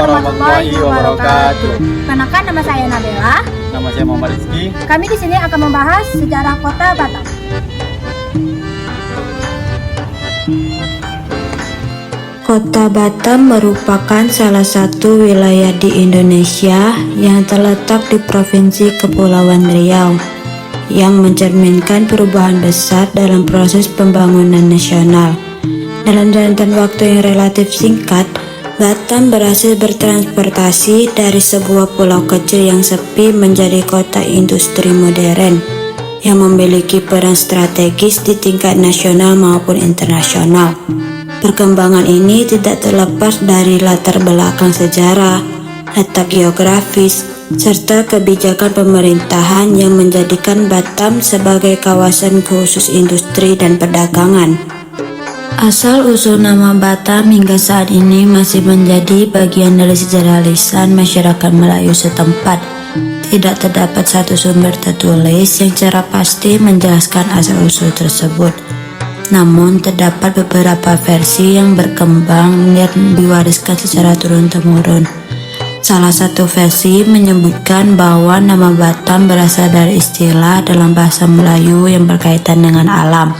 warahmatullahi wabarakatuh. Perkenalkan, nama saya Nabela. Nama saya Muhammad Rizky. Kami di sini akan membahas sejarah Kota Batam. Kota Batam merupakan salah satu wilayah di Indonesia yang terletak di Provinsi Kepulauan Riau, yang mencerminkan perubahan besar dalam proses pembangunan nasional. Dalam rentan waktu yang relatif singkat, Batam berhasil bertransportasi dari sebuah pulau kecil yang sepi menjadi kota industri modern yang memiliki peran strategis di tingkat nasional maupun internasional. Perkembangan ini tidak terlepas dari latar belakang sejarah, letak geografis, serta kebijakan pemerintahan yang menjadikan Batam sebagai kawasan khusus industri dan perdagangan. Asal-usul nama Batam hingga saat ini masih menjadi bagian dari sejarah lisan masyarakat Melayu setempat. Tidak terdapat satu sumber tertulis yang secara pasti menjelaskan asal-usul tersebut. Namun terdapat beberapa versi yang berkembang dan diwariskan secara turun-temurun. Salah satu versi menyebutkan bahwa nama Batam berasal dari istilah dalam bahasa Melayu yang berkaitan dengan alam,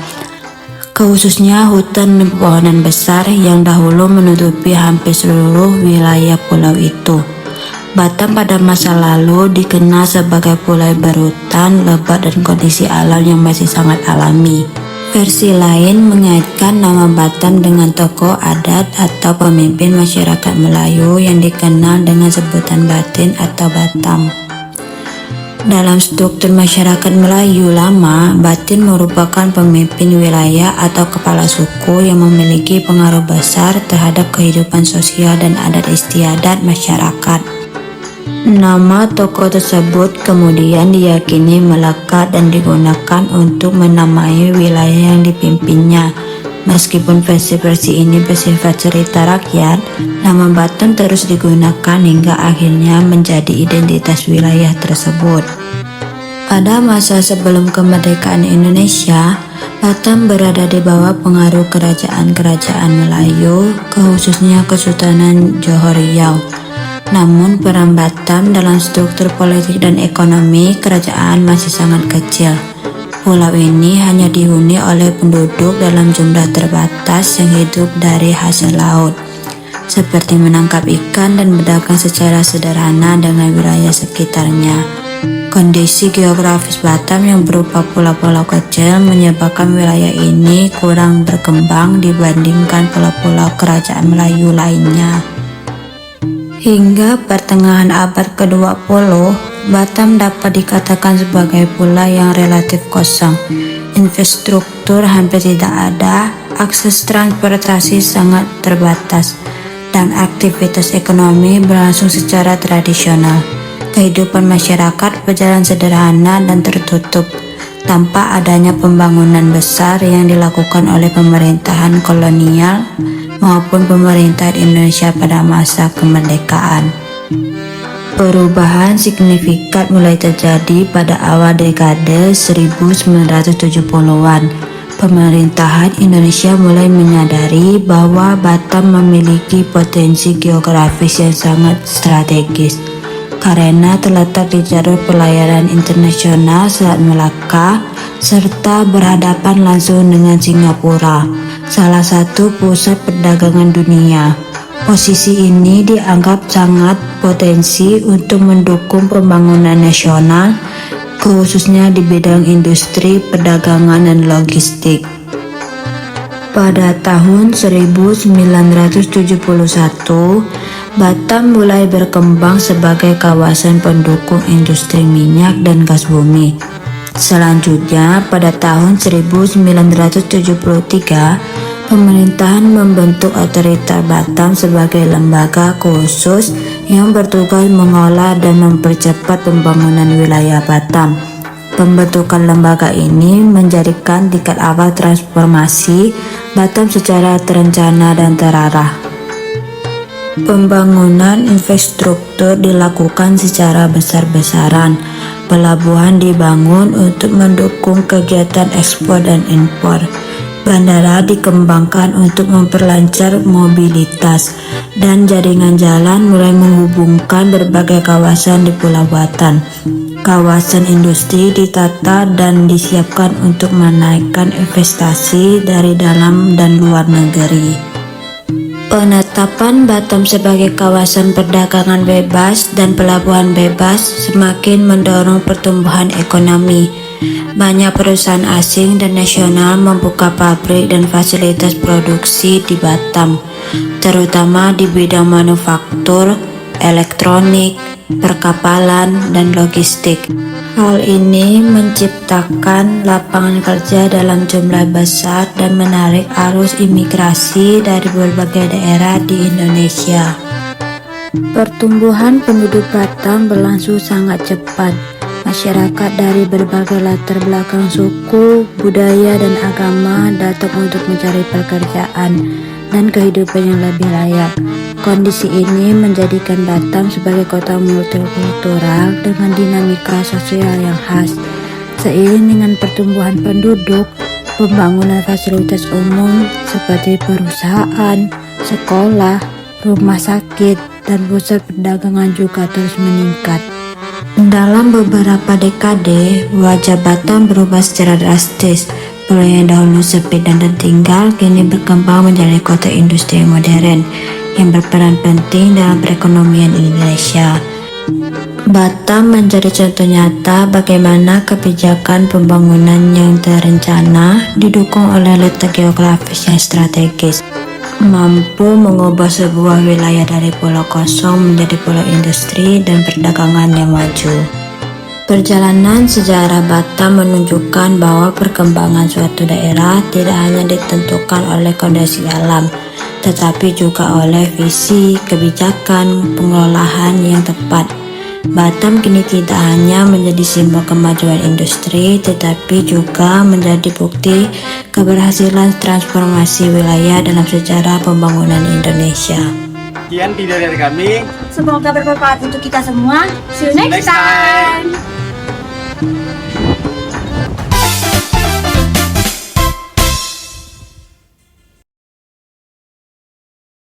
khususnya hutan dan pepohonan besar yang dahulu menutupi hampir seluruh wilayah pulau itu. Batam pada masa lalu dikenal sebagai pulau berhutan lebat dan kondisi alam yang masih sangat alami. Versi lain mengaitkan nama Batam dengan tokoh adat atau pemimpin masyarakat Melayu yang dikenal dengan sebutan Batin atau Batam. Dalam struktur masyarakat Melayu lama, Batin merupakan pemimpin wilayah atau kepala suku yang memiliki pengaruh besar terhadap kehidupan sosial dan adat istiadat masyarakat. Nama tokoh tersebut kemudian diyakini melekat dan digunakan untuk menamai wilayah yang dipimpinnya. Meskipun versi-versi ini bersifat cerita rakyat, nama Batam terus digunakan hingga akhirnya menjadi identitas wilayah tersebut. Pada masa sebelum kemerdekaan Indonesia, Batam berada di bawah pengaruh kerajaan-kerajaan Melayu, khususnya Kesultanan Johor Riau. Namun peran Batam dalam struktur politik dan ekonomi kerajaan masih sangat kecil. Pulau ini hanya dihuni oleh penduduk dalam jumlah terbatas yang hidup dari hasil laut, seperti menangkap ikan dan berdagang secara sederhana dengan wilayah sekitarnya. Kondisi geografis Batam yang berupa pulau-pulau kecil menyebabkan wilayah ini kurang berkembang dibandingkan pulau-pulau kerajaan Melayu lainnya. Hingga pertengahan abad ke-20, Batam dapat dikatakan sebagai pulau yang relatif kosong. Infrastruktur hampir tidak ada, akses transportasi sangat terbatas, dan aktivitas ekonomi berlangsung secara tradisional. Kehidupan masyarakat berjalan sederhana dan tertutup, tanpa adanya pembangunan besar yang dilakukan oleh pemerintahan kolonial maupun pemerintah Indonesia pada masa kemerdekaan. Perubahan signifikan mulai terjadi pada awal dekade 1970-an. Pemerintahan Indonesia mulai menyadari bahwa Batam memiliki potensi geografis yang sangat strategis karena terletak di jalur pelayaran internasional Selat Melaka serta berhadapan langsung dengan Singapura, salah satu pusat perdagangan dunia. Posisi ini dianggap sangat potensi untuk mendukung pembangunan nasional, khususnya di bidang industri, perdagangan, dan logistik. Pada tahun 1971, Batam mulai berkembang sebagai kawasan pendukung industri minyak dan gas bumi. Selanjutnya, pada tahun 1973, pemerintahan membentuk Otorita Batam sebagai lembaga khusus yang bertugas mengolah dan mempercepat pembangunan wilayah Batam. Pembentukan lembaga ini menjadikan tingkat awal transformasi Batam secara terencana dan terarah. Pembangunan infrastruktur dilakukan secara besar-besaran. Pelabuhan dibangun untuk mendukung kegiatan ekspor dan impor. Bandara dikembangkan untuk memperlancar mobilitas, dan jaringan jalan mulai menghubungkan berbagai kawasan di Pulau Batam. Kawasan industri ditata dan disiapkan untuk menaikkan investasi dari dalam dan luar negeri. Penetapan Batam sebagai kawasan perdagangan bebas dan pelabuhan bebas semakin mendorong pertumbuhan ekonomi. Banyak perusahaan asing dan nasional membuka pabrik dan fasilitas produksi di Batam, terutama di bidang manufaktur, elektronik, perkapalan, dan logistik. Hal ini menciptakan lapangan kerja dalam jumlah besar dan menarik arus imigrasi dari berbagai daerah di Indonesia. Pertumbuhan penduduk Batam berlangsung sangat cepat. Masyarakat dari berbagai latar belakang suku, budaya, dan agama datang untuk mencari pekerjaan dan kehidupan yang lebih layak. Kondisi ini menjadikan Batam sebagai kota multikultural dengan dinamika sosial yang khas. Seiring dengan pertumbuhan penduduk, pembangunan fasilitas umum seperti perusahaan, sekolah, rumah sakit, dan pusat perdagangan juga terus meningkat. Dalam beberapa dekade, wajah Batam berubah secara drastis. Pulau yang dahulu sepi dan tertinggal kini berkembang menjadi kota industri yang modern yang berperan penting dalam perekonomian Indonesia. Batam menjadi contoh nyata bagaimana kebijakan pembangunan yang terencana didukung oleh letak geografis yang strategis, mampu mengubah sebuah wilayah dari pulau kosong menjadi pulau industri dan perdagangan yang maju. Perjalanan sejarah Batam menunjukkan bahwa perkembangan suatu daerah tidak hanya ditentukan oleh kondisi alam, tetapi juga oleh visi, kebijakan, pengelolaan yang tepat. Batam kini tidak hanya menjadi simbol kemajuan industri, tetapi juga menjadi bukti keberhasilan transformasi wilayah dalam sejarah pembangunan Indonesia. Sekian video dari kami. Semoga bermanfaat untuk kita semua. See you next time.